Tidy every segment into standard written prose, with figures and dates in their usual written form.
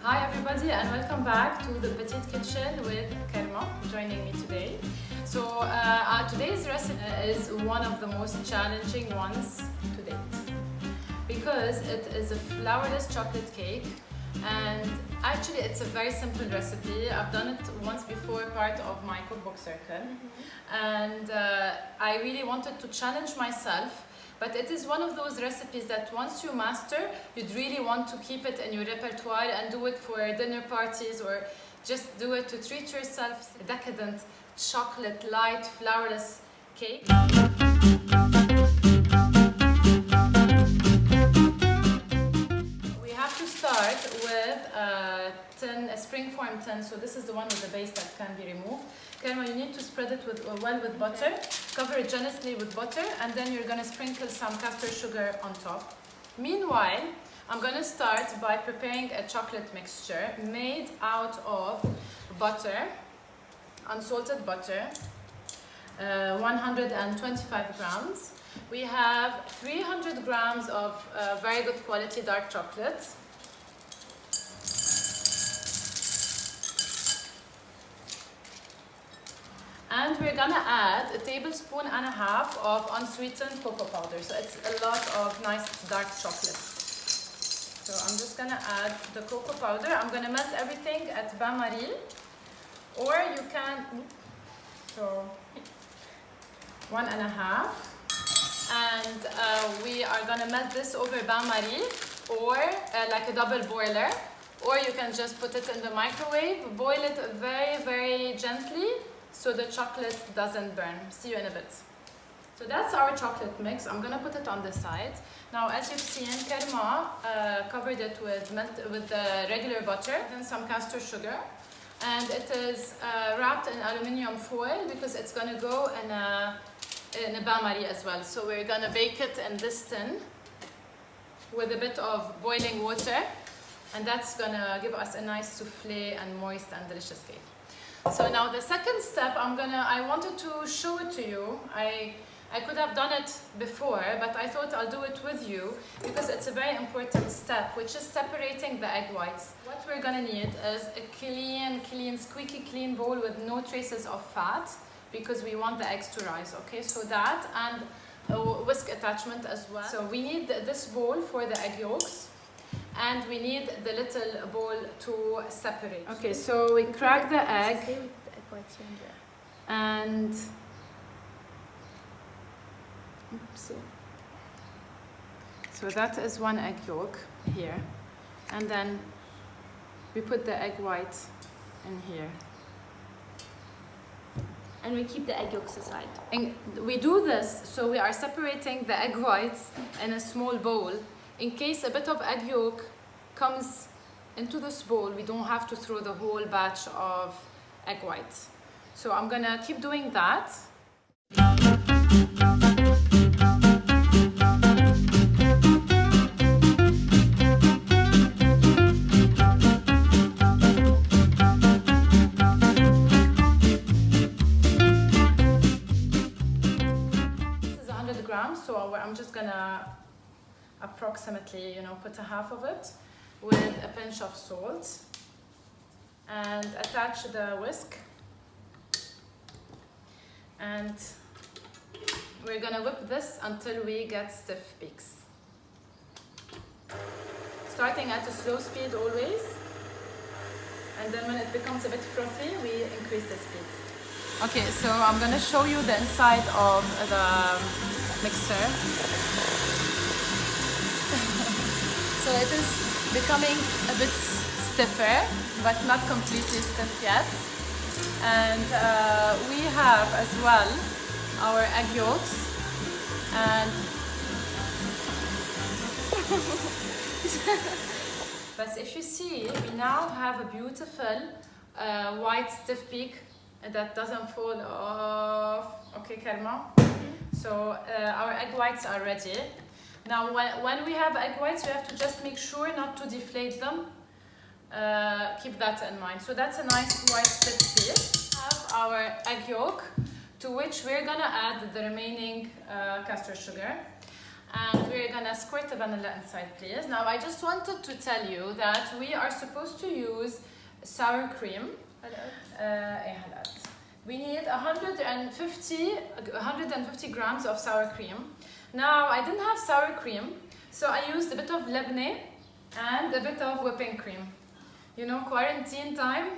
Hi everybody and welcome back to the Preheat kitchen with Karma joining me today. So today's recipe is one of the most challenging ones to date because it is a flourless chocolate cake, and actually it's a very simple recipe. I've done it once before, part of my cookbook circle, and I really wanted to challenge myself. But it is one of those recipes that once you master, you'd really want to keep it in your repertoire and do it for dinner parties, or just do it to treat yourself. A decadent chocolate light flourless cake. We have to start with a springform tin. So this is the one with the base that can be removed. Karma, you need to spread it well with butter. Cover it generously with butter, and then you're going to sprinkle some castor sugar on top. Meanwhile, I'm going to start by preparing a chocolate mixture made out of butter, unsalted butter, 125 grams. We have 300 grams of very good quality dark chocolate. And we're gonna add a tablespoon and a half of unsweetened cocoa powder. So it's a lot of nice dark chocolate. So I'm just gonna add the cocoa powder. I'm gonna melt everything at Bain Marie, or you can, so 1.5. And we are gonna melt this over Bain Marie, or like a double boiler, or you can just put it in the microwave. Boil it very, very gently, so the chocolate doesn't burn. See you in a bit. So that's our chocolate mix. I'm gonna put it on the side. Now, as you've seen, Karma covered it with the regular butter and some castor sugar, and it is wrapped in aluminium foil because it's gonna go in a Bain Marie as well. So we're gonna bake it in this tin with a bit of boiling water, and that's gonna give us a nice soufflé and moist and delicious cake. So now the second step, I wanted to show it to you. I could have done it before, but I thought I'll do it with you because it's a very important step, which is separating the egg whites. What we're gonna need is a clean, squeaky clean bowl with no traces of fat, because we want the eggs to rise, okay? So that, and a whisk attachment as well. So we need this bowl for the egg yolks, and we need the little bowl to separate. Okay, so we crack the egg, and so that is one egg yolk here, and then we put the egg white in here. And we keep the egg yolks aside. And we do this so we are separating the egg whites in a small bowl. In case a bit of egg yolk comes into this bowl, we don't have to throw the whole batch of egg whites. So I'm gonna keep doing that. This is 100 grams, so I'm just gonna approximately, put a half of it with a pinch of salt, and attach the whisk, and we're gonna whip this until we get stiff peaks, starting at a slow speed always, and then when it becomes a bit frothy, we increase the speed. Okay, so I'm gonna show you the inside of the mixer. So it is becoming a bit stiffer, but not completely stiff yet. And we have as well our egg yolks. And but if you see, we now have a beautiful white stiff peak that doesn't fall off. Okay, Karma? So our egg whites are ready. Now, when we have egg whites, we have to just make sure not to deflate them. Keep that in mind. So that's a nice white stiff piece. We have our egg yolk, to which we're gonna add the remaining castor sugar. And we're gonna squirt the vanilla inside, please. Now I just wanted to tell you that we are supposed to use sour cream. We need 150 grams of sour cream. Now I didn't have sour cream, so I used a bit of Lebanese and a bit of whipping cream. You know, quarantine time,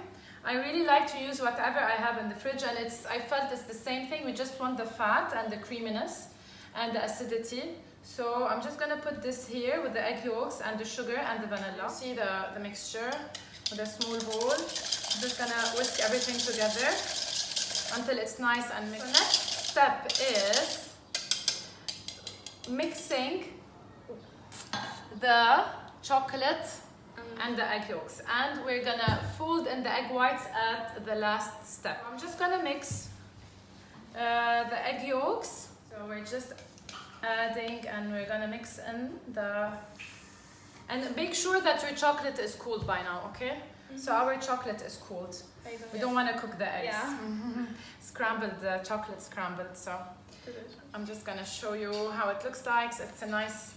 I really like to use whatever I have in the fridge, and I felt it's the same thing. We just want the fat and the creaminess and the acidity. So I'm just gonna put this here with the egg yolks and the sugar and the vanilla. See the mixture with a small bowl. I'm just gonna whisk everything together until it's nice and mixed. The next step is mixing the chocolate and the egg yolks, and we're gonna fold in the egg whites at the last step. I'm just gonna mix the egg yolks. So we're just adding, and we're gonna mix in and make sure that your chocolate is cooled by now, okay? So our chocolate is cooled. We don't want to cook the eggs. Yeah. Scrambled, the chocolate scrambled. So I'm just gonna show you how it looks like. It's a nice,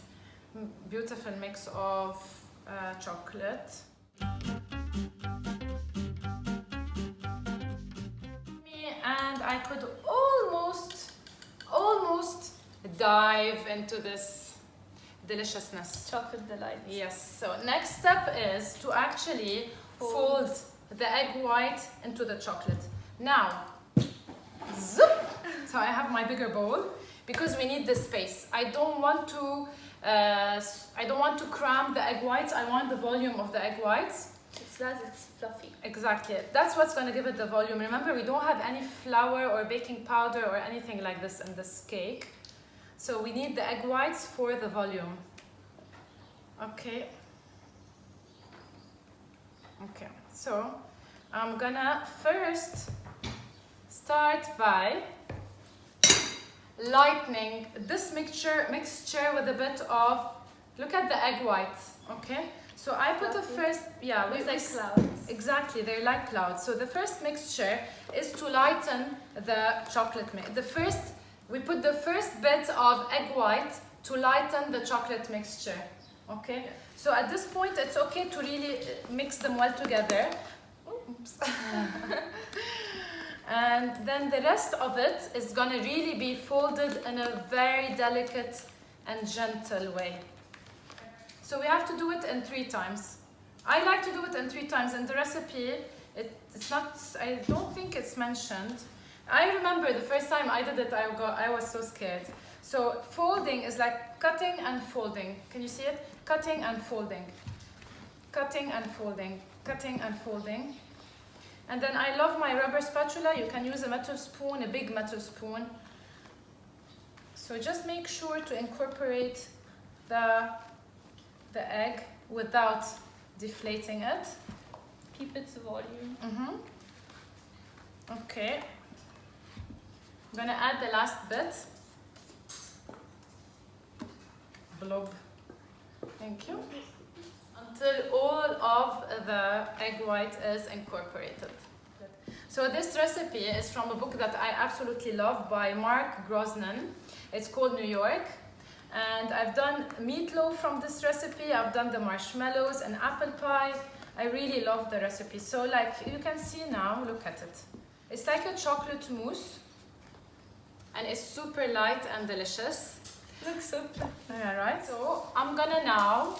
beautiful mix of chocolate. And I could almost dive into this deliciousness. Chocolate delight. Yes, so next step is to actually fold the egg white into the chocolate. Now, zoop! So I have my bigger bowl because we need the space. I don't want to cram the egg whites. I want the volume of the egg whites. It's fluffy. Exactly. That's what's going to give it the volume. Remember, we don't have any flour or baking powder or anything like this in this cake. So we need the egg whites for the volume. Okay. Okay. So I'm gonna first start by lightening this mixture with a bit of, look at the egg whites, okay? So I put the first, yeah, looks like clouds. Exactly, they're like clouds. So the first mixture is to lighten the chocolate mix. We put the first bit of egg white to lighten the chocolate mixture, okay? So at this point, it's okay to really mix them well together. Oops. And then the rest of it is gonna really be folded in a very delicate and gentle way. So we have to do it in 3 times. I like to do it in 3 times. In the recipe, it's not, I don't think it's mentioned. I remember the first time I did it, I was so scared. So folding is like cutting and folding. Can you see it? Cutting and folding. Cutting and folding. Cutting and folding. And then I love my rubber spatula. You can use a metal spoon, a big metal spoon. So just make sure to incorporate the egg without deflating it. Keep its volume. Okay. I'm gonna add the last bit. Blob. Thank you. Until all of the egg white is incorporated. So this recipe is from a book that I absolutely love by Marc Grossman. It's called New York. And I've done meatloaf from this recipe. I've done the marshmallows and apple pie. I really love the recipe. So like you can see now, look at it. It's like a chocolate mousse. And it's super light and delicious. Looks so pretty. Yeah, right. So I'm gonna now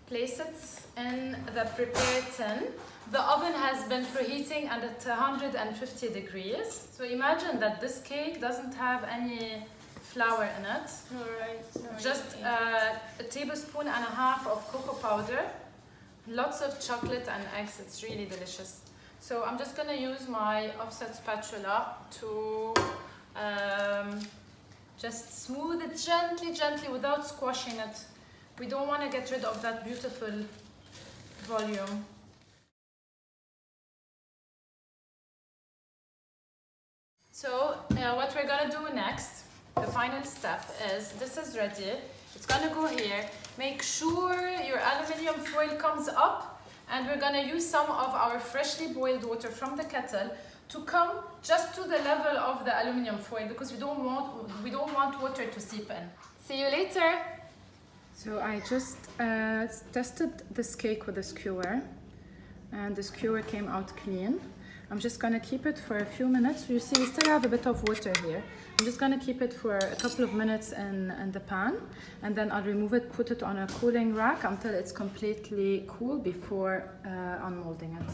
place it in the prepared tin. The oven has been preheating and at 150 degrees. So imagine that this cake doesn't have any flour in it. Just a tablespoon and a half of cocoa powder. Lots of chocolate and eggs. It's really delicious. So I'm just gonna use my offset spatula to just smooth it gently without squashing it. We don't want to get rid of that beautiful volume. So what we're gonna do next, the final step is, this is ready. It's gonna go here. Make sure your aluminium foil comes up, and we're gonna use some of our freshly boiled water from the kettle to come just to the level of the aluminium foil, because we don't want water to seep in. See you later. So I just tested this cake with a skewer, and the skewer came out clean. I'm just gonna keep it for a few minutes. You see, we still have a bit of water here. I'm just gonna keep it for a couple of minutes in the pan, and then I'll remove it, put it on a cooling rack until it's completely cool before unmolding it.